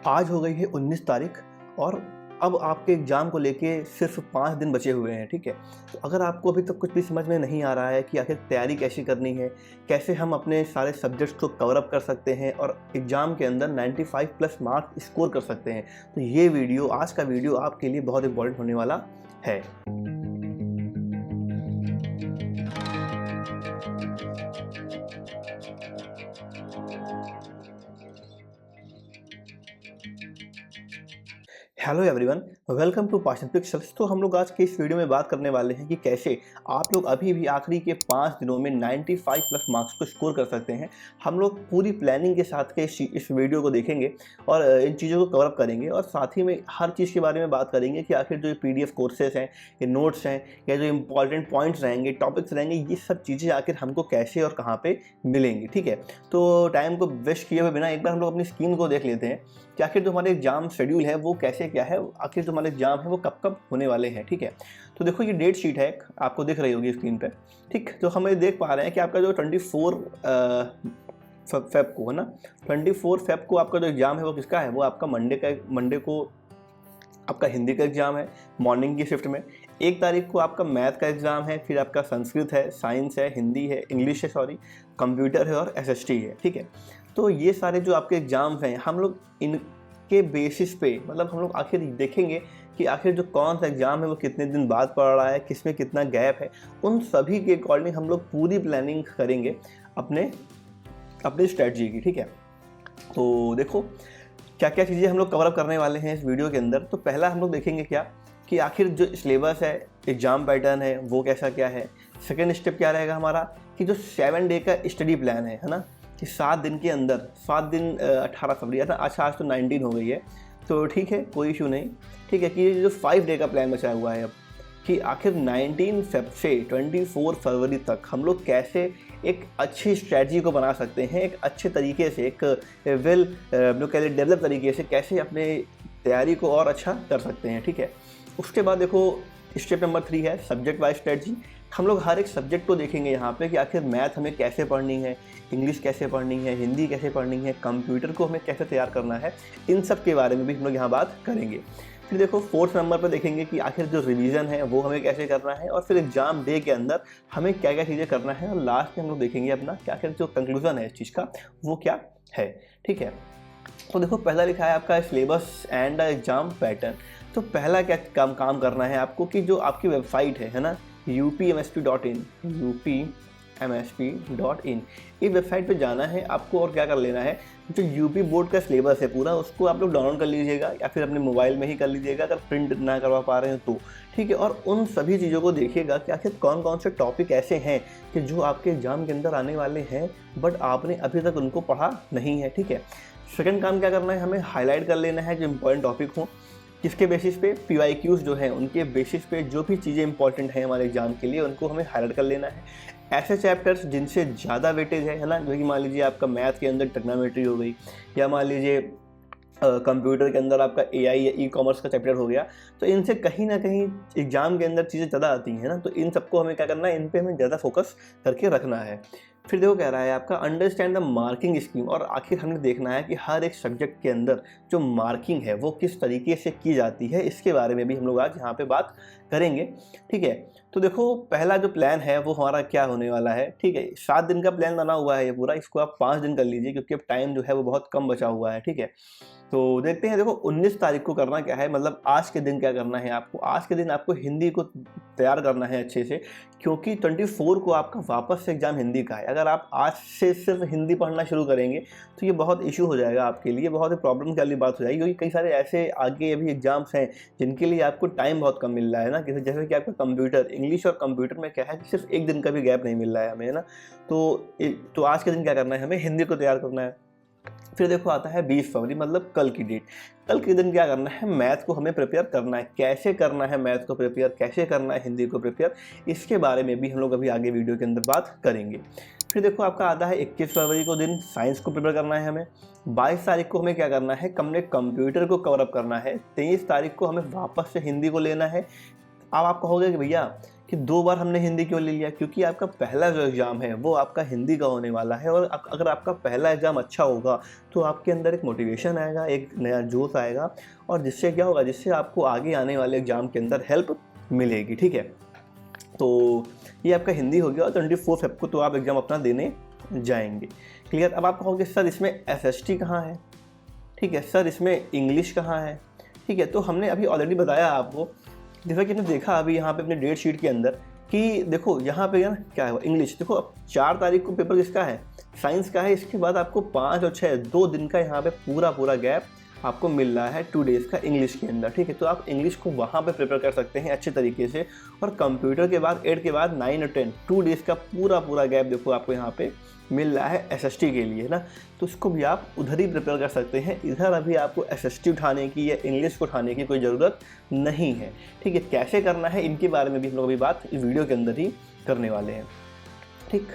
आज हो गई है 19 तारीख और अब आपके एग्ज़ाम को लेके सिर्फ 5 दिन बचे हुए हैं, ठीक है। तो अगर आपको अभी तक कुछ भी समझ में नहीं आ रहा है कि आखिर तैयारी कैसे करनी है, कैसे हम अपने सारे सब्जेक्ट्स को कवर अप कर सकते हैं और एग्ज़ाम के अंदर 95 प्लस मार्क्स स्कोर कर सकते हैं, तो ये वीडियो, आज का वीडियो आपके लिए बहुत इंपॉर्टेंट होने वाला है। Hello everyone, welcome to Passion Pixels. तो हम लोग आज के इस वीडियो में बात करने वाले हैं कि कैसे आप लोग अभी भी आखिरी के 5 दिनों में 95 प्लस मार्क्स को स्कोर कर सकते हैं। हम लोग पूरी प्लानिंग के साथ के इस वीडियो को देखेंगे और इन चीज़ों को कवर अप करेंगे और साथ ही में हर चीज़ के बारे में बात करेंगे कि आखिर जो PDF कोर्सेज हैं, ये नोट्स हैं या जो इंपॉर्टेंट पॉइंट्स रहेंगे, टॉपिक्स रहेंगे, ये सब चीज़ें आखिर हमको कैसे और कहाँ पर मिलेंगी, ठीक है। तो टाइम को वेस्ट किए हुए बिना एक बार हम लोग अपनी स्क्रीन को देख लेते हैं कि आखिर जो हमारे एग्जाम शेड्यूल है वो कैसे क्या है, आखिर जो हमारे एग्जाम है वो कब कब होने वाले हैं, ठीक है। तो देखो ये डेट शीट है, आपको दिख रही होगी स्क्रीन पे, ठीक। तो हम देख पा रहे हैं कि आपका जो 24 फेब को है ना, 24 फेब को आपका जो एग्ज़ाम है वो किसका है, वो आपका मंडे को आपका हिंदी का एग्ज़ाम है मॉर्निंग की शिफ्ट में। 1 तारीख को आपका मैथ का एग्ज़ाम है, फिर आपका संस्कृत है, साइंस है, हिंदी है, इंग्लिश है, सॉरी, कंप्यूटर है और SST है, ठीक है। तो ये सारे जो आपके एग्ज़ाम्स हैं, हम लोग इनके बेसिस पे मतलब हम लोग आखिर देखेंगे कि आखिर जो कौन सा एग्ज़ाम है वो कितने दिन बाद पड़ रहा है, किसमें कितना गैप है, उन सभी के अकॉर्डिंग हम लोग पूरी प्लानिंग करेंगे अपने स्ट्रेटजी की, ठीक है। तो देखो क्या क्या चीज़ें हम लोग कवर अप करने वाले हैं इस वीडियो के अंदर। तो पहला हम लोग देखेंगे क्या कि आखिर जो सिलेबस है, एग्ज़ाम पैटर्न है, वो कैसा क्या है। सेकेंड स्टेप क्या रहेगा हमारा कि जो 7 डे का स्टडी प्लान है ना, कि 7 दिन के अंदर 7 दिन 18 फरवरी है ना, अच्छा आज तो 19 हो गई है, तो ठीक है, कोई इशू नहीं, ठीक है। कि ये जो 5 डे का प्लान बचा हुआ है अब, कि आखिर 19 फेब से 24 फरवरी तक हम लोग कैसे एक अच्छी स्ट्रैटेजी को बना सकते हैं, एक अच्छे तरीके से, एक वेल डेवलप तरीके से कैसे अपने तैयारी को और अच्छा कर सकते हैं, ठीक है। उसके बाद देखो स्टेप नंबर 3 है सब्जेक्ट वाइज स्ट्रेटजी। हम लोग हर एक सब्जेक्ट को देखेंगे यहाँ पे कि आखिर मैथ हमें कैसे पढ़नी है, इंग्लिश कैसे पढ़नी है, हिंदी कैसे पढ़नी है, कंप्यूटर को हमें कैसे तैयार करना है, इन सब के बारे में भी हम लोग यहाँ बात करेंगे। फिर देखो 4th नंबर पर देखेंगे कि आखिर जो रिवीजन है वो हमें कैसे करना है और फिर एग्जाम डे के अंदर हमें क्या क्या चीज़ें करना है और लास्ट में हम लोग देखेंगे अपना कि आखिर जो कंक्लूजन है इस चीज़ का वो क्या है, ठीक है। तो देखो पहला लिखा है आपका सिलेबस एंड एग्जाम पैटर्न। तो पहला क्या काम करना है आपको कि जो आपकी वेबसाइट है ना, upmsp.in, upmsp.in, इस वेबसाइट पे जाना है आपको और क्या कर लेना है, जो यूपी बोर्ड का सिलेबस है पूरा, उसको आप लोग डाउनलोड कर लीजिएगा या फिर अपने मोबाइल में ही कर लीजिएगा अगर प्रिंट ना करवा पा रहे हैं तो, ठीक है। और उन सभी चीज़ों को देखिएगा कि आखिर कौन कौन से टॉपिक ऐसे हैं कि जो आपके एग्जाम के अंदर आने वाले हैं बट आपने अभी तक उनको पढ़ा नहीं है, ठीक है। सेकंड काम क्या करना है, हमें हाईलाइट कर लेना है जो इंपॉर्टेंट टॉपिक हों, किसके बेसिस पे, PYQs जो हैं उनके बेसिस पे जो भी चीज़ें इंपॉर्टेंट हैं हमारे एग्जाम के लिए उनको हमें हाईलाइट कर लेना है। ऐसे चैप्टर्स जिनसे ज़्यादा वेटेज है ना, जो कि मान लीजिए आपका मैथ के अंदर ट्रिग्नोमेट्री हो गई या मान लीजिए कंप्यूटर के अंदर आपका AI या ई-कॉमर्स का चैप्टर हो गया, तो इनसे कहीं ना कहीं एग्जाम के अंदर चीज़ें ज़्यादा आती हैं ना, तो इन सबको हमें क्या करना है, इन पे हमें ज़्यादा फोकस करके रखना है। फिर देखो कह रहा है आपका अंडरस्टैंड द मार्किंग स्कीम, और आखिर हमने देखना है कि हर एक सब्जेक्ट के अंदर जो मार्किंग है वो किस तरीके से की जाती है, इसके बारे में भी हम लोग आज यहाँ पे बात करेंगे, ठीक है। तो देखो पहला जो प्लान है वो हमारा क्या होने वाला है, ठीक है। 7 दिन का प्लान बना हुआ है ये पूरा, इसको आप 5 दिन कर लीजिए क्योंकि अब टाइम जो है वो बहुत कम बचा हुआ है, ठीक है। तो देखते हैं, देखो 19 तारीख को करना क्या है, मतलब आज के दिन क्या करना है आपको। आज के दिन आपको हिंदी को तैयार करना है अच्छे से, क्योंकि 24 को आपका वापस से एग्जाम हिंदी का है। अगर आप आज से सिर्फ हिंदी पढ़ना शुरू करेंगे तो ये बहुत इशू हो जाएगा आपके लिए, बहुत ही प्रॉब्लम वाली बात हो जाएगी, क्योंकि कई सारे ऐसे आगे अभी एग्जाम्स हैं जिनके लिए आपको टाइम बहुत कम मिल रहा है ना, जैसे कि आपका कंप्यूटर, इंग्लिश और कंप्यूटर में क्या है कि सिर्फ 1 दिन का भी गैप नहीं मिल रहा है हमें, है ना। तो आज के दिन क्या करना है, हमें हिंदी को तैयार करना है। फिर देखो आता है 20 फरवरी, मतलब कल की डेट। कल के दिन क्या करना है, मैथ को हमें प्रिपेयर करना है। कैसे करना है मैथ को प्रिपेयर, कैसे करना है हिंदी को प्रिपेयर, इसके बारे में भी हम लोग अभी आगे वीडियो के अंदर बात करेंगे। फिर देखो आपका आता है 21 फरवरी को दिन, साइंस को प्रिपेयर करना है हमें। 22 तारीख को हमें क्या करना है, हमने कंप्यूटर को कवर अप करना है। 23 तारीख को हमें वापस से हिंदी को लेना है। अब आप कहोगे कि भैया कि कि 2 बार हमने हिंदी क्यों ले लिया, क्योंकि आपका पहला जो एग्ज़ाम है वो आपका हिंदी का होने वाला है। और अगर आपका पहला एग्ज़ाम अच्छा होगा तो आपके अंदर एक मोटिवेशन आएगा, एक नया जोश आएगा, और जिससे क्या होगा, जिससे आपको आगे आने वाले एग्ज़ाम के अंदर हेल्प मिलेगी। ठीक है, तो ये आपका हिंदी हो गया और 24 फेब को तो आप एग्ज़ाम अपना देने जाएंगे। क्लियर। अब आप कहोगे सर इसमें SST कहाँ है, ठीक है, सर इसमें इंग्लिश कहाँ है। ठीक है, तो हमने अभी ऑलरेडी बताया आपको, जैसा कि आपने देखा अभी यहाँ पे अपने डेट शीट के अंदर कि देखो यहाँ पे ना क्या है, इंग्लिश। देखो अब 4 तारीख को पेपर किसका है, साइंस का है। इसके बाद आपको 5 और 6 2 दिन का यहाँ पे पूरा गैप आपको मिल रहा है 2 डेज़ का इंग्लिश के अंदर। ठीक है, तो आप इंग्लिश को वहाँ पे प्रिपेयर कर सकते हैं अच्छे तरीके से। और कंप्यूटर के बाद 8 के बाद 9 और 10 2 डेज़ का पूरा गैप देखो आपको यहाँ पे मिल रहा है SST के लिए ना, तो उसको भी आप उधर ही प्रिपेयर कर सकते हैं। इधर अभी आपको SST उठाने की या इंग्लिश को उठाने की कोई ज़रूरत नहीं है। ठीक है, कैसे करना है इनके बारे में भी हम लोग अभी बात इस वीडियो के अंदर ही करने वाले हैं। ठीक,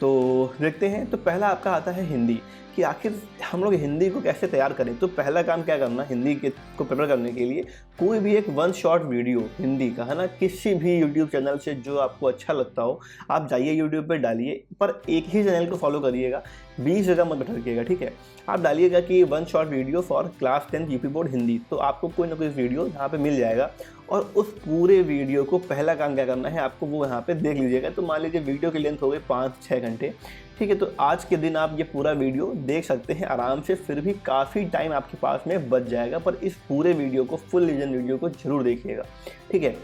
तो देखते हैं। तो पहला आपका आता है हिंदी, कि आखिर हम लोग हिंदी को कैसे तैयार करें। तो पहला काम क्या करना, हिंदी के को प्रिपेयर करने के लिए कोई भी एक 1 शॉर्ट वीडियो हिंदी का है ना, किसी भी यूट्यूब चैनल से जो आपको अच्छा लगता हो, आप जाइए यूट्यूब पे डालिए, पर एक ही चैनल को फॉलो करिएगा, 20 जगह मत भटकिएगा। ठीक है, आप डालिएगा कि 1 short video for class 10 UP board Hindi, तो आपको कोई ना कोई वीडियो यहाँ पे मिल जाएगा। और उस पूरे वीडियो को पहला काम क्या करना है आपको, वो यहाँ पे देख लीजिएगा। तो मान लीजिए वीडियो की लेंथ हो गई 5-6 घंटे। ठीक है, तो आज के दिन आप ये पूरा वीडियो देख सकते हैं आराम से, फिर भी काफ़ी टाइम आपके पास में बच जाएगा। पर इस पूरे वीडियो को, फुल रिवीजन वीडियो को जरूर देखिएगा। ठीक है,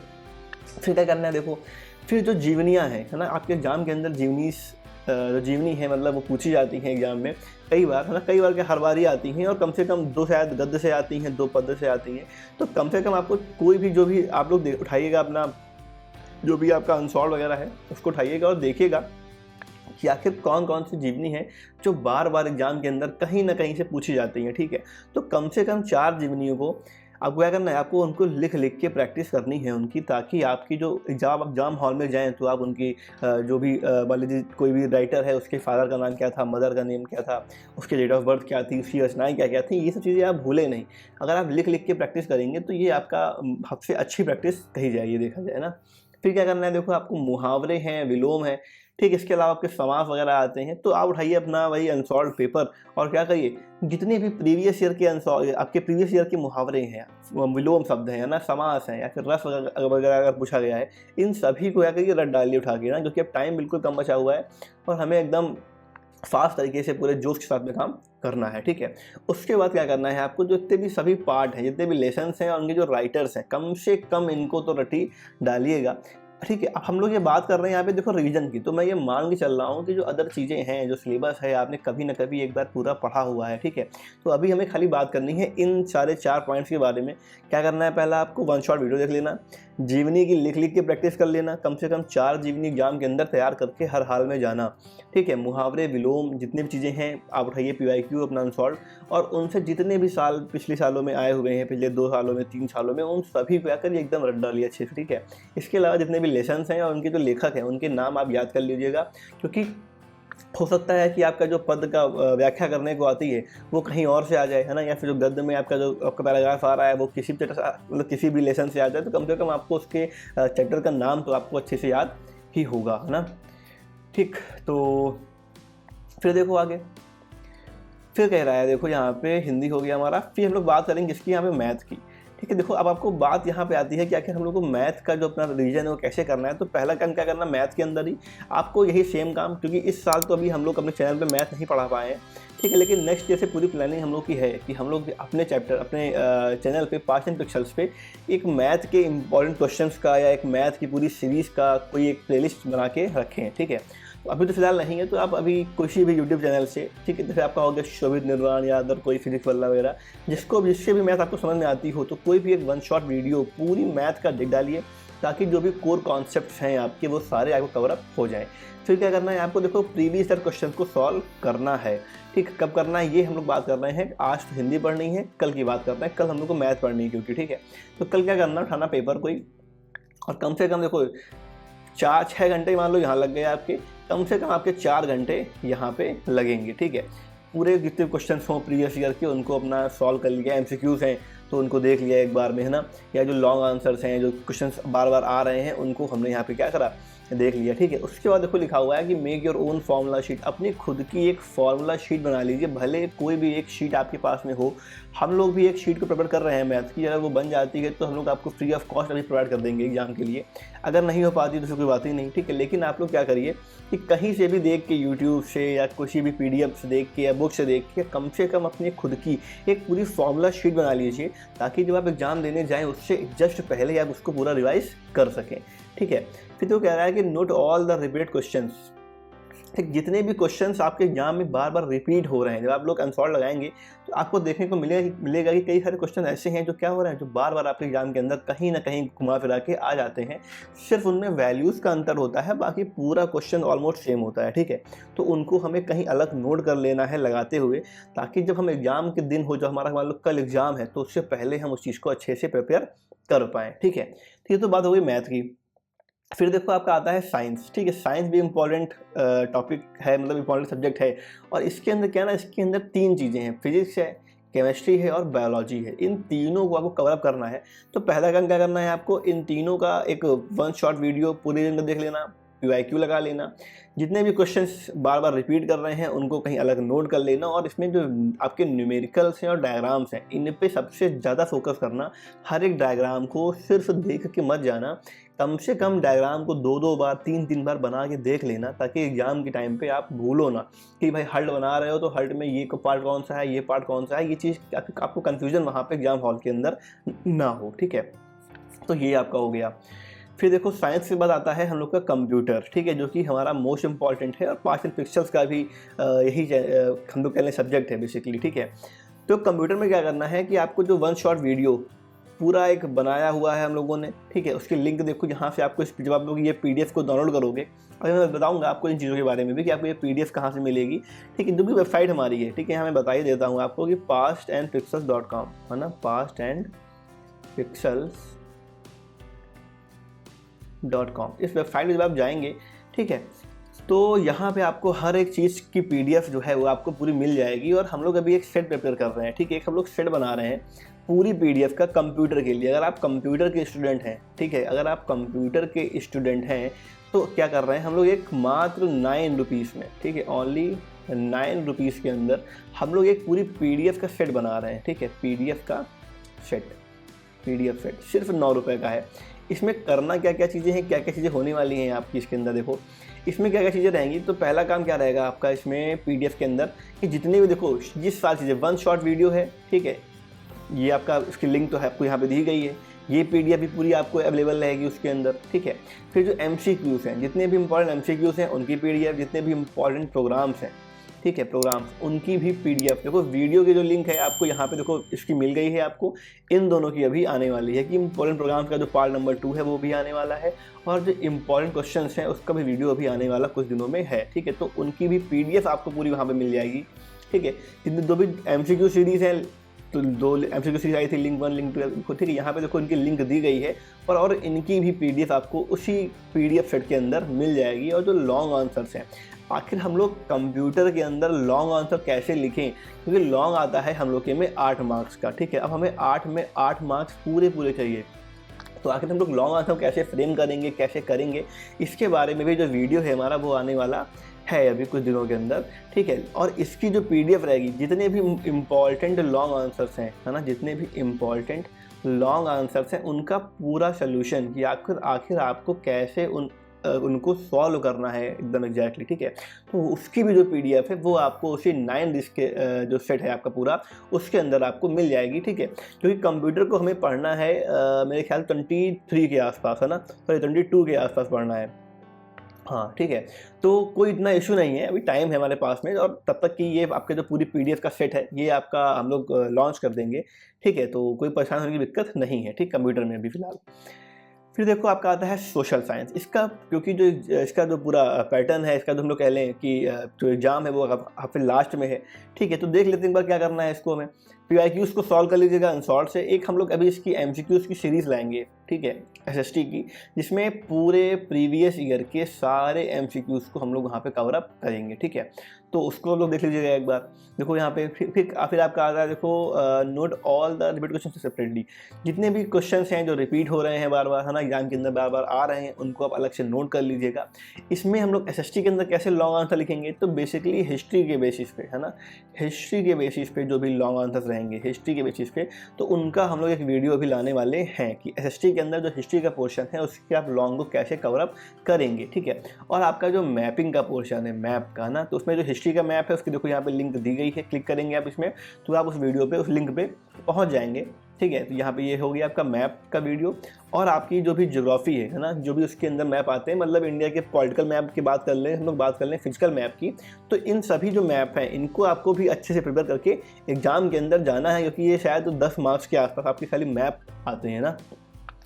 फिर क्या करना है, देखो फिर जो जीवनियाँ हैं है ना, आपके एग्जाम के अंदर जो जीवनी है मतलब वो पूछी जाती हैं एग्जाम में कई बार है ना, कई बार के हर बार ही आती हैं, और कम से कम 2 शायद गद्य से आती हैं, 2 पद्य से आती हैं। तो कम से कम आपको कोई भी जो भी आप लोग उठाइएगा, अपना जो भी आपका अनसॉल्व वगैरह है उसको उठाइएगा और देखिएगा कि आखिर कौन कौन सी जीवनी है जो बार बार एग्जाम के अंदर कहीं ना कहीं से पूछी जाती हैं। ठीक है, तो कम से कम 4 जीवनियों को आपको क्या करना है, आपको उनको लिख के प्रैक्टिस करनी है उनकी, ताकि आपकी जो एग्जाम हॉल में जाएं तो आप उनकी जो भी मान लीजिए कोई भी राइटर है, उसके फादर का नाम क्या था, मदर का नेम क्या था, उसके डेट ऑफ बर्थ क्या थी, उसकी रचनाएँ क्या क्या थी, ये सब चीज़ें आप भूलें नहीं। अगर आप लिख के प्रैक्टिस करेंगे तो ये आपका सबसे अच्छी प्रैक्टिस कही जाएगी, देखा जाए ना। फिर क्या करना है, देखो आपको मुहावरे हैं, विलोम है, ठीक, इसके अलावा आपके समास वगैरह आते हैं। तो आप उठाइए अपना वही अनसॉल्व पेपर और क्या करिए, जितने भी प्रीवियस ईयर के आपके प्रीवियस ईयर के मुहावरे हैं, विलोम शब्द हैं ना, समास हैं, या फिर रस वगैरह अगर पूछा गया है, इन सभी को क्या करिए रट डालिए उठा के ना, क्योंकि अब टाइम बिल्कुल कम बचा हुआ है और हमें एकदम फास्ट तरीके से पूरे जोश के साथ में काम करना है। ठीक है, उसके बाद क्या करना है आपको, जो जितने भी सभी पार्ट हैं, जितने भी लेसन्स हैं और उनके जो राइटर्स हैं, कम से कम इनको तो रटी डालिएगा। ठीक है, अब हम लोग ये बात कर रहे हैं यहाँ पे देखो रिवीजन की, तो मैं ये मान के चल रहा हूँ कि जो अदर चीज़ें हैं, जो सिलेबस है, आपने कभी ना कभी एक बार पूरा पढ़ा हुआ है। ठीक है, तो अभी हमें खाली बात करनी है इन सारे 4 पॉइंट्स के बारे में। क्या करना है, पहला आपको 1 शॉट वीडियो देख लेना, जीवनी की लिख के प्रैक्टिस कर लेना, कम से कम 4 जीवनी एग्जाम के अंदर तैयार करके हर हाल में जाना। ठीक है, मुहावरे, विलोम, जितनी भी चीज़ें हैं आप उठाइए, PYQ अपना अनसॉल्व, और उनसे जितने भी साल पिछले सालों में आए हुए हैं, पिछले 2 सालों में, 3 सालों में, उन सभी को आकर एकदम रट डालिए अच्छे से। ठीक है, इसके अलावा जितने भी लेसन्स हैं और उनके जो लेखक हैं उनके नाम आप याद कर लीजिएगा, क्योंकि हो सकता है कि आपका जो पद का व्याख्या करने को आती है वो कहीं और से आ जाए, है ना, या फिर जो गद्य में आपका जो आपका पैराग्राफ आ रहा है वो किसी मतलब किसी भी लेसन से आ जाए, तो कम से कम आपको उसके चैप्टर का नाम तो आपको अच्छे से याद ही होगा, है ना। ठीक, तो फिर देखो आगे, फिर कह रहा है, देखो यहाँ पे हिंदी हो गया हमारा, फिर हम लोग बात करेंगे किसकी, यहाँ पे मैथ की। ठीक है, देखो अब आपको बात यहाँ पे आती है कि आखिर हम लोग को मैथ का जो अपना रिवीजन है वो कैसे करना है। तो पहला काम क्या करना, मैथ के अंदर ही आपको यही सेम काम, क्योंकि इस साल तो अभी हम लोग अपने चैनल पे मैथ नहीं पढ़ा पाए हैं। ठीक है, लेकिन नेक्स्ट ईयर से पूरी प्लानिंग हम लोग की है कि हम लोग अपने चैप्टर, अपने चैनल पे पास्ट पिक्सल्स पे एक मैथ के इंपॉर्टेंट क्वेश्चंस का या एक मैथ की पूरी सीरीज़ का कोई एक प्लेलिस्ट बना के रखें। ठीक है, तो अभी तो फिलहाल नहीं है, तो आप अभी किसी भी यूट्यूब चैनल से, ठीक है, जैसे आपका हो गया शोभित निर्वाण या अदर कोई फिजिक्स वाला वगैरह, जिससे भी मैथ आपको समझ में आती हो, तो कोई भी एक 1 शॉट वीडियो पूरी मैथ का देख डालिए, ताकि जो भी कोर कॉन्सेप्ट्स हैं आपके वो सारे आपको कवर अप हो जाएं। फिर क्या करना है आपको, देखो प्रीवियस ईयर क्वेश्चन को सॉल्व करना है। ठीक, कब करना है ये हम लोग बात कर रहे हैं, आज तो हिंदी पढ़नी है, कल की बात करना है, कल हम लोग को मैथ पढ़नी है क्योंकि। ठीक है, तो कल क्या करना, उठाना पेपर कोई, और कम से कम देखो 4-6 घंटे मान लो यहाँ लग गए आपके, कम से कम आपके 4 घंटे यहाँ पे लगेंगे। ठीक है, पूरे जितने क्वेश्चन हों प्रीवियस ईयर के उनको अपना सॉल्व कर लिया, MCQs हैं तो उनको देख लिया एक बार में, है ना। या जो लॉन्ग आंसर्स हैं, जो क्वेश्चंस बार बार आ रहे हैं, उनको हमने यहाँ पे क्या करा, देख लिया, ठीक है। उसके बाद देखो लिखा हुआ है कि make your own formula sheet, अपनी खुद की एक फार्मूला शीट बना लीजिए। भले कोई भी एक शीट आपके पास में हो, हम लोग भी एक शीट को प्रिपेयर कर रहे हैं मैथ की, अगर वो बन जाती है तो हम लोग आपको फ्री ऑफ कॉस्ट अभी प्रोवाइड कर देंगे एग्जाम के लिए। अगर नहीं हो पाती तो कोई बात ही नहीं, ठीक है। लेकिन आप लोग क्या करिए कि कहीं से भी देख के, यूट्यूब से या किसी भी PDF से देख के या बुक से देख के, कम से कम अपनी खुद की एक पूरी फार्मूला शीट बना लीजिए, ताकि जब आप एग्जाम देने जाएं उससे जस्ट पहले आप उसको पूरा रिवाइज कर सकें, ठीक है। फिर तो कह रहा है कि note all the repeated questions, ठीक, जितने भी क्वेश्चंस आपके एग्जाम में बार बार रिपीट हो रहे हैं, जब आप लोग आंसर लगाएंगे तो आपको देखने को मिलेगा कि कई सारे क्वेश्चन ऐसे हैं जो क्या हो रहे हैं, जो बार बार आपके एग्जाम के अंदर कहीं ना कहीं घुमा फिरा के आ जाते हैं। सिर्फ उनमें वैल्यूज़ का अंतर होता है, बाकी पूरा क्वेश्चन ऑलमोस्ट सेम होता है, ठीक है। तो उनको हमें कहीं अलग नोट कर लेना है लगाते हुए, ताकि जब हम एग्जाम के दिन हो, जो हमारा मान लो कल एग्जाम है, तो उससे पहले हम उस चीज़ को अच्छे से प्रिपेयर कर पाएँ, ठीक है। तो ये तो बात हो गई मैथ की। फिर देखो आपका आता है साइंस, ठीक है। साइंस भी इम्पॉर्टेंट टॉपिक है, मतलब इम्पॉर्टेंट सब्जेक्ट है। और इसके अंदर क्या है ना, इसके अंदर 3 चीज़ें हैं, फिजिक्स है, केमिस्ट्री है और बायोलॉजी है। इन तीनों को आपको कवर अप करना है। तो पहला काम क्या करना है आपको, इन तीनों का एक 1 शॉट वीडियो पूरे दिन में देख लेना, PYQ लगा लेना, जितने भी क्वेश्चंस बार बार रिपीट कर रहे हैं उनको कहीं अलग नोट कर लेना, और इसमें जो आपके न्यूमेरिकल्स हैं और डायग्राम्स हैं, इन पे सबसे ज़्यादा फोकस करना। हर एक डायग्राम को सिर्फ देख के मत जाना, कम से कम डायग्राम को 2-2 बार 3-3 बार बना के देख लेना, ताकि एग्जाम के टाइम पे आप भूलो ना कि भाई हर्ट बना रहे हो तो हर्ट में ये पार्ट कौन सा है, ये पार्ट कौन सा है, ये चीज़ आपको कन्फ्यूजन वहाँ पे एग्जाम हॉल के अंदर ना हो, ठीक है। तो ये आपका हो गया। फिर देखो साइंस के बाद आता है हम लोग का कंप्यूटर, ठीक है, जो कि हमारा मोस्ट इंपॉर्टेंट है, और पार्शियल पिक्चर्स का भी यही हम लोग कह लें सब्जेक्ट है बेसिकली, ठीक है। तो कंप्यूटर में क्या करना है कि आपको जो 1 शॉट वीडियो पूरा एक बनाया हुआ है हम लोगों ने, ठीक है, उसकी लिंक देखो यहाँ से आपको, जब आप लोग ये PDF को डाउनलोड करोगे, और मैं बताऊंगा आपको इन चीज़ों के बारे में भी कि आपको ये PDF कहाँ से मिलेगी, ठीक है। जो भी वेबसाइट हमारी है, ठीक है, यहाँ मैं बता ही देता हूँ आपको कि pastandpixels.com है ना, pastandpixels.com, इस वेबसाइट में जब आप जाएंगे, ठीक है, तो यहाँ पे आपको हर एक चीज़ की PDF जो है वो आपको पूरी मिल जाएगी। और हम लोग अभी एक सेट प्रिपेयर कर रहे हैं, ठीक है, एक हम लोग सेट बना रहे हैं पूरी PDF का कंप्यूटर के लिए। अगर आप कंप्यूटर के स्टूडेंट हैं, ठीक है, अगर आप कंप्यूटर के स्टूडेंट हैं तो क्या कर रहे हैं हम लोग, एक मात्र 9 रुपीज़ में, ठीक है, ओनली 9 रुपीज़ के अंदर हम लोग एक पूरी PDF का सेट बना रहे हैं, ठीक है। PDF सेट सिर्फ 9 रुपये का है। इसमें करना क्या क्या चीज़ें हैं, क्या क्या चीज़ें होने वाली हैं आपकी इसके अंदर, देखो इसमें क्या क्या चीज़ें रहेंगी। तो पहला काम क्या रहेगा आपका इसमें PDF के अंदर, कि जितने भी देखो जिस साल चीज़ें 1 शॉट वीडियो है, ठीक है, ये आपका इसकी लिंक तो है आपको यहाँ पे दी गई है, ये PDF भी पूरी आपको अवेलेबल रहेगी उसके अंदर, ठीक है। फिर जो MCQs हैं, जितने भी इंपॉर्टेंट MCQs हैं उनकी PDF, जितने भी इंपॉर्टेंट प्रोग्राम्स हैं, ठीक है, प्रोग्राम्स उनकी भी PDF। देखो वीडियो की जो लिंक है आपको यहाँ पे देखो इसकी मिल गई है आपको, इन दोनों की अभी आने वाली है, कि इंपॉर्टेंट प्रोग्राम्स का जो पार्ट नंबर 2 है वो भी आने वाला है, और जो इंपॉर्टेंट क्वेश्चंस हैं उसका भी वीडियो अभी आने वाला कुछ दिनों में है, ठीक है। तो उनकी भी PDF आपको पूरी वहाँ पर मिल जाएगी, ठीक है। जितने जो भी MCQ सीरीज़ हैं, तो 2 MCQ सीरीज आई थी, लिंक 1 लिंक 2, ठीक है, यहाँ पे देखो इनकी लिंक दी गई है, और इनकी भी PDF आपको उसी PDF सेट के अंदर मिल जाएगी। और जो लॉन्ग आंसर्स हैं, आखिर हम लोग कंप्यूटर के अंदर लॉन्ग आंसर कैसे लिखें, क्योंकि लॉन्ग आता है हम लोग के में 8 मार्क्स का, ठीक है। अब हमें 8 में 8 मार्क्स पूरे चाहिए, तो आखिर हम लोग लॉन्ग आंसर कैसे फ्रेम करेंगे, कैसे करेंगे, इसके बारे में भी जो वीडियो है हमारा वो आने वाला है अभी कुछ दिनों के अंदर, ठीक है। और इसकी जो PDF रहेगी, जितने भी इम्पॉर्टेंट लॉन्ग आंसर्स हैं, है ना, जितने भी इम्पॉर्टेंट लॉन्ग आंसर्स हैं उनका पूरा सोल्यूशन, कि आखिर आपको कैसे उनको सॉल्व करना है एकदम एग्जैक्टली, ठीक है। तो उसकी भी जो PDF है वो आपको उसी 9 डिस्क के जो सेट है आपका पूरा, उसके अंदर आपको मिल जाएगी, ठीक है। क्योंकि कंप्यूटर को हमें पढ़ना है मेरे ख्याल 23 के आसपास, है ना, सॉरी 22 के आसपास पढ़ना है, हाँ, ठीक है। तो कोई इतना इशू नहीं है, अभी टाइम है हमारे पास में, और तब तक कि ये आपके जो पूरी PDF का सेट है ये आपका हम लोग लॉन्च कर देंगे, ठीक है। तो कोई परेशान होने की दिक्कत नहीं है, ठीक, कंप्यूटर में भी फिलहाल। फिर देखो आपका आता है सोशल साइंस। इसका क्योंकि जो इसका जो पूरा पैटर्न है, इसका जो हम लोग कह लें कि जो एग्ज़ाम है वो फिर लास्ट में है, ठीक है। तो देख लेते हैं एक बार क्या करना है इसको हमें। PYQs को सॉल्व कर लीजिएगा अनसॉल्व से। एक हम लोग अभी इसकी MCQs की सीरीज़ लाएंगे, ठीक है, SST की, जिसमें पूरे प्रीवियस ईयर के सारे MCQs को हम लोग वहाँ पे कवर अप करेंगे, ठीक है। तो उसको हम लोग देख लीजिएगा एक बार। देखो यहाँ पे फिर आपका आ रहा है, देखो note all the repeat question separately. जितने भी क्वेश्चंस हैं जो रिपीट हो रहे हैं बार बार, है ना, एग्जाम के अंदर बार बार आ रहे हैं, उनको आप अलग से नोट कर लीजिएगा। इसमें हम लोग SST के अंदर कैसे लॉन्ग आंसर लिखेंगे, तो बेसिकली हिस्ट्री के बेसिस पे, है ना, हिस्ट्री के बेसिस पे जो भी लॉन्ग आंसर्स रहेंगे हिस्ट्री के बेसिस पे, तो उनका हम लोग एक वीडियो भी लाने वाले हैं कि SST के अंदर जो हिस्ट्री का पोर्शन है उसके आप लॉन्ग को कैसे कवर अप करेंगे, ठीक है। और आपका जो मैपिंग का पोर्शन है मैप का ना, तो उसमें जो हिस्ट्री का मैप है उसकी देखो यहाँ पे लिंक दी गई है, क्लिक करेंगे आप इसमें तो आप उस वीडियो पे उस लिंक पे पहुँच जाएंगे, ठीक है। तो यहाँ पे ये हो गया आपका मैप का वीडियो। और आपकी जो भी ज्योग्राफी है ना, जो भी उसके अंदर मैप आते हैं, मतलब इंडिया के पॉलिटिकल मैप की बात कर लें, हम लोग बात कर लें फिजिकल मैप की, तो इन सभी जो मैप हैं इनको आपको भी अच्छे से प्रिपेयर करके एग्जाम के अंदर जाना है, क्योंकि ये शायद 10 मार्क्स के आसपास आपके खाली मैप आते हैं ना,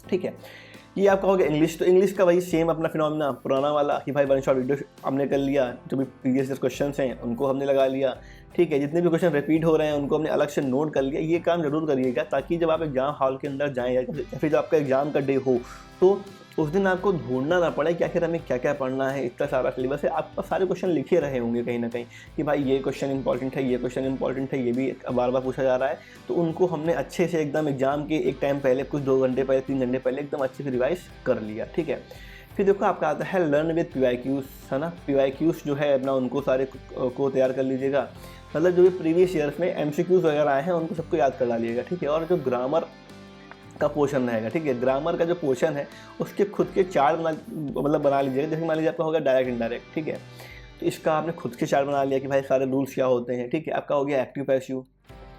ठीक है। ये आपका हो गया इंग्लिश। तो इंग्लिश का वही सेम अपना फिनोमिना पुराना वाला कि भाई वन शॉट वीडियो हमने कर लिया, जो भी प्रीवियस क्वेश्चन हैं उनको हमने लगा लिया, ठीक है। जितने भी क्वेश्चन रिपीट हो रहे हैं उनको हमने अलग से नोट कर लिया। ये काम जरूर करिएगा ताकि जब आप एग्जाम हॉल के अंदर जाएँ या फिर जब आपका एग्जाम का डे हो तो उस दिन आपको ढूंढना ना पड़े कि आखिर हमें क्या क्या पढ़ना है। इतना सारा सिलेबस है, आपके पास सारे क्वेश्चन लिखे रहे होंगे कहीं ना कहीं कि भाई ये क्वेश्चन इंपॉर्टेंट है, ये क्वेश्चन इंपॉर्टेंट है, ये भी बार बार पूछा जा रहा है, तो उनको हमने अच्छे से एकदम एग्जाम के एक टाइम पहले, कुछ 2 घंटे पहले, 3 घंटे पहले एकदम अच्छे से रिवाइज कर लिया, ठीक है। फिर देखो आपका आता है लर्न विद PYQs, है ना। PYQs जो है अपना उनको सारे को तैयार कर लीजिएगा, मतलब जो भी प्रीवियस ईयर्स में MCQs वगैरह आए हैं उनको सबको याद कर डालिएगा, ठीक है। और जो ग्रामर का पोर्शन रहेगा, ठीक है, ग्रामर का जो पोर्शन है उसके खुद के चार्ट बना लीजिएगा। जैसे मान लीजिए आपका होगा डायरेक्ट इनडायरेक्ट, ठीक है, तो इसका आपने खुद के चार्ट बना लिया कि भाई सारे रूल्स क्या होते हैं, ठीक है। आपका हो गया एक्टिव पैसिव,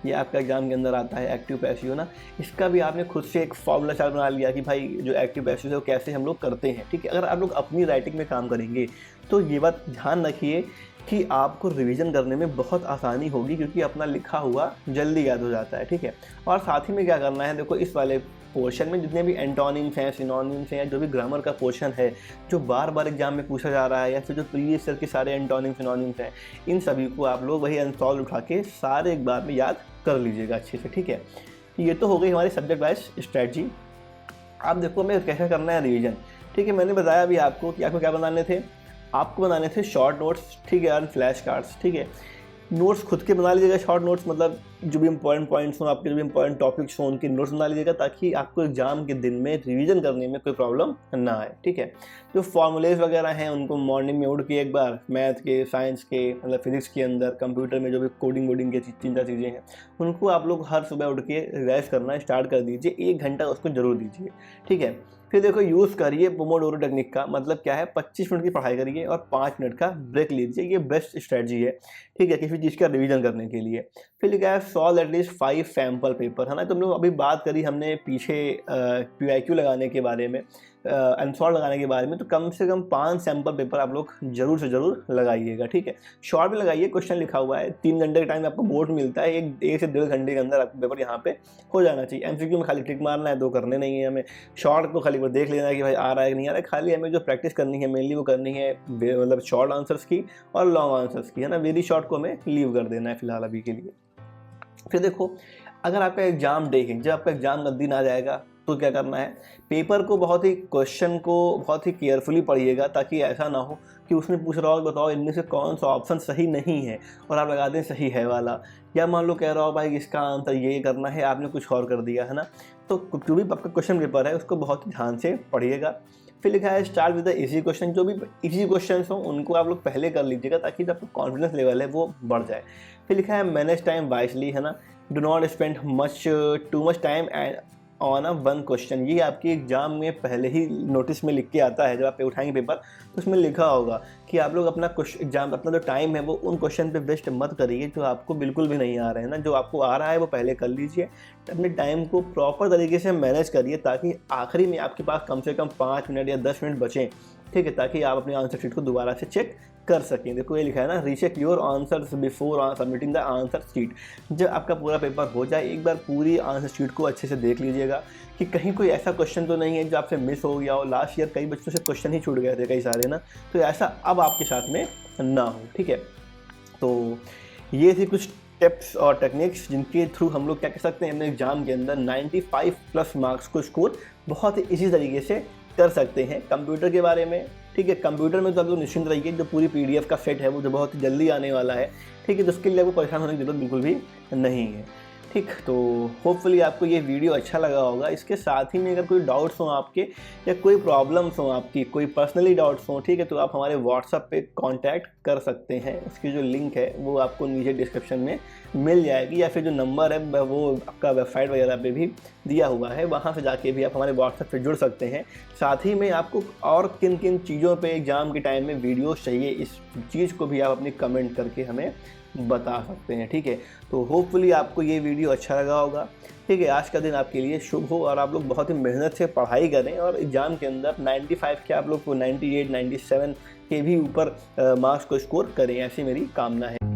ये आपका एग्जाम के अंदर आता है एक्टिव पैसिव ना, इसका भी आपने खुद से एक फॉर्मूला चार्ट बना लिया कि भाई जो एक्टिव पैसिव है वो कैसे हम लोग करते हैं, ठीक है। अगर आप लोग अपनी राइटिंग में काम करेंगे तो ये बात ध्यान रखिए कि आपको रिवीजन करने में बहुत आसानी होगी, क्योंकि अपना लिखा हुआ जल्दी याद हो जाता है, ठीक है। और साथ ही में क्या करना है, देखो इस वाले पोर्शन में जितने भी एंटोनिम्स हैं, सिनोनिम्स हैं, या जो भी ग्रामर का पोर्शन है जो बार बार एग्जाम में पूछा जा रहा है, या फिर जो प्रीवियस ईयर के सारे एंटोनिम्स सिनोनिम्स हैं, इन सभी को आप लोग वही अनसॉल्व उठा के सारे एक बार में याद कर लीजिएगा अच्छे से, ठीक है। ये तो हो गई हमारी सब्जेक्ट वाइज स्ट्रैटेजी। आप देखो हमें कैसे करना है रिवीजन, ठीक है। मैंने बताया अभी आपको कि आपको क्या बनाने थे, आपको बनाने थे शॉर्ट नोट्स, ठीक है, और फ्लैश कार्ड्स, ठीक है। नोट्स खुद के बना लीजिएगा, शॉर्ट नोट्स मतलब जो भी इंपॉर्टेंट पॉइंट्स हों, आपके जो भी इंपॉर्टेंट टॉपिक्स हों उनके नोट्स बना लीजिएगा, ताकि आपको एग्जाम के दिन में रिवीजन करने में कोई प्रॉब्लम ना आए, ठीक है। जो फॉर्मूलेज वगैरह हैं उनको मॉर्निंग में उठ के एक बार मैथ के, साइंस के, मतलब फिजिक्स के अंदर, कंप्यूटर में जो भी कोडिंग वोडिंग की 3-4 चीज़ें हैं उनको आप लोग हर सुबह उठ के रिवाइज करना स्टार्ट कर दीजिए। 1 घंटा उसको जरूर दीजिए, ठीक है। फिर देखो यूज़ करिए पोमोडोरो टेक्निक का, मतलब क्या है, 25 मिनट की पढ़ाई करिए और 5 मिनट का ब्रेक लीजिए। ये बेस्ट स्ट्रेटजी है, ठीक है, किसी चीज़ का रिवीजन करने के लिए। फिर लिखा है सॉल्व एटलीस्ट 5 सैम्पल पेपर, है ना। तो हम लोग अभी बात करी हमने पीछे PYQ लगाने के बारे में, अनसॉल्व लगाने के बारे में, तो कम से कम 5 सैम्पल पेपर आप लोग जरूर से ज़रूर लगाइएगा, ठीक है। शॉर्ट में लगाइए, क्वेश्चन लिखा हुआ है, 3 घंटे का टाइम आपको बोर्ड मिलता है, 1 से 1.5 घंटे के अंदर आपको पेपर यहाँ पे हो जाना चाहिए। MCQ में खाली टिक मारना है, 2 करने नहीं है हमें। शॉर्ट को खाली वो देख लेना है कि भाई आ रहा है कि नहीं आ रहा है, खाली हमें जो प्रैक्टिस करनी है मेनली वो करनी है मतलब शॉर्ट आंसर्स की और लॉन्ग आंसर्स की, है ना। वेरी शॉर्ट को हमें लीव कर देना है फिलहाल अभी के लिए। फिर देखो अगर आपका एग्जाम डे है, जब आपका एग्जाम का दिन आ जाएगा तो क्या करना है, पेपर को बहुत ही, क्वेश्चन को बहुत ही केयरफुली पढ़िएगा, ताकि ऐसा ना हो कि उसमें पूछ रहा हो बताओ इनमें से कौन सा ऑप्शन सही नहीं है और आप लगा दें सही है वाला, या मान लो कह रहा हो भाई इसका आंसर ये करना है, आपने कुछ और कर दिया, है ना। तो जो भी आपका क्वेश्चन पेपर है उसको बहुत ही ध्यान से पढ़िएगा। फिर लिखा है start with the easy question, जो भी इजी क्वेश्चन हों उनको आप लोग पहले कर लीजिएगा, ताकि जो आपका कॉन्फिडेंस लेवल है वो बढ़ जाए। फिर लिखा है मैनेज टाइम वाइसली, है ना, do not spend too much time on a one question. ये आपके एग्जाम में पहले ही नोटिस में लिख के आता है, जब आप उठाएंगे पेपर तो उसमें लिखा होगा कि आप लोग अपना एग्जाम, अपना जो टाइम है वो उन क्वेश्चन पे वेस्ट मत करिए जो आपको बिल्कुल भी नहीं आ रहे हैं ना। जो आपको आ रहा है वो पहले कर लीजिए, अपने टाइम को प्रॉपर तरीके से मैनेज करिए, ताकि आखिरी में आपके पास कम से कम 5 मिनट या 10 मिनट बचें, ठीक है, ताकि आप अपने आंसर शीट को दोबारा से चेक कर सकें। देखो ये लिखा है ना, recheck your answers before submitting the answer sheet. जब आपका पूरा पेपर हो जाए एक बार पूरी आंसर शीट को अच्छे से देख लीजिएगा कि कहीं कोई ऐसा क्वेश्चन तो नहीं है जो आपसे मिस हो गया हो। लास्ट ईयर कई बच्चों से क्वेश्चन ही छूट गए थे कई सारे ना, तो ऐसा अब आपके साथ में ना हो, ठीक है। तो ये थी कुछ टिप्स और टेक्निक्स जिनके थ्रू हम लोग क्या कर सकते हैं अपने एग्जाम के अंदर 95 प्लस मार्क्स को स्कोर बहुत ही इजी तरीके से कर सकते हैं। कंप्यूटर के बारे में, ठीक है, कंप्यूटर में तो आप लोग निश्चिंत रहिए, जो पूरी PDF का सेट है वो जो बहुत जल्दी आने वाला है, ठीक है, तो उसके लिए आपको परेशान होने की जरूरत बिल्कुल भी नहीं है। ठीक, तो होपफुली आपको ये वीडियो अच्छा लगा होगा। इसके साथ ही में अगर कोई डाउट्स हों आपके या कोई प्रॉब्लम्स हों आपकी, कोई पर्सनली डाउट्स हों, ठीक है, तो आप हमारे व्हाट्सएप पे कांटेक्ट कर सकते हैं। उसकी जो लिंक है वो आपको नीचे डिस्क्रिप्शन में मिल जाएगी, या फिर जो नंबर है वो आपका वेबसाइट वगैरह पे भी दिया हुआ है, वहाँ से जाके भी आप हमारे व्हाट्सएप से जुड़ सकते हैं। साथ ही में आपको और किन किन चीज़ों पे एग्ज़ाम के टाइम में वीडियोस चाहिए, इस चीज़ को भी आप अपनी कमेंट करके हमें बता सकते हैं। ठीक है, तो होपफुली आपको ये वीडियो अच्छा लगा होगा। ठीक है, आज का दिन आपके लिए शुभ हो और आप लोग बहुत ही मेहनत से पढ़ाई करें और एग्ज़ाम के अंदर 95 के आप लोग को 98, 97 के भी ऊपर मार्क्स को स्कोर करें, ऐसी मेरी कामना है।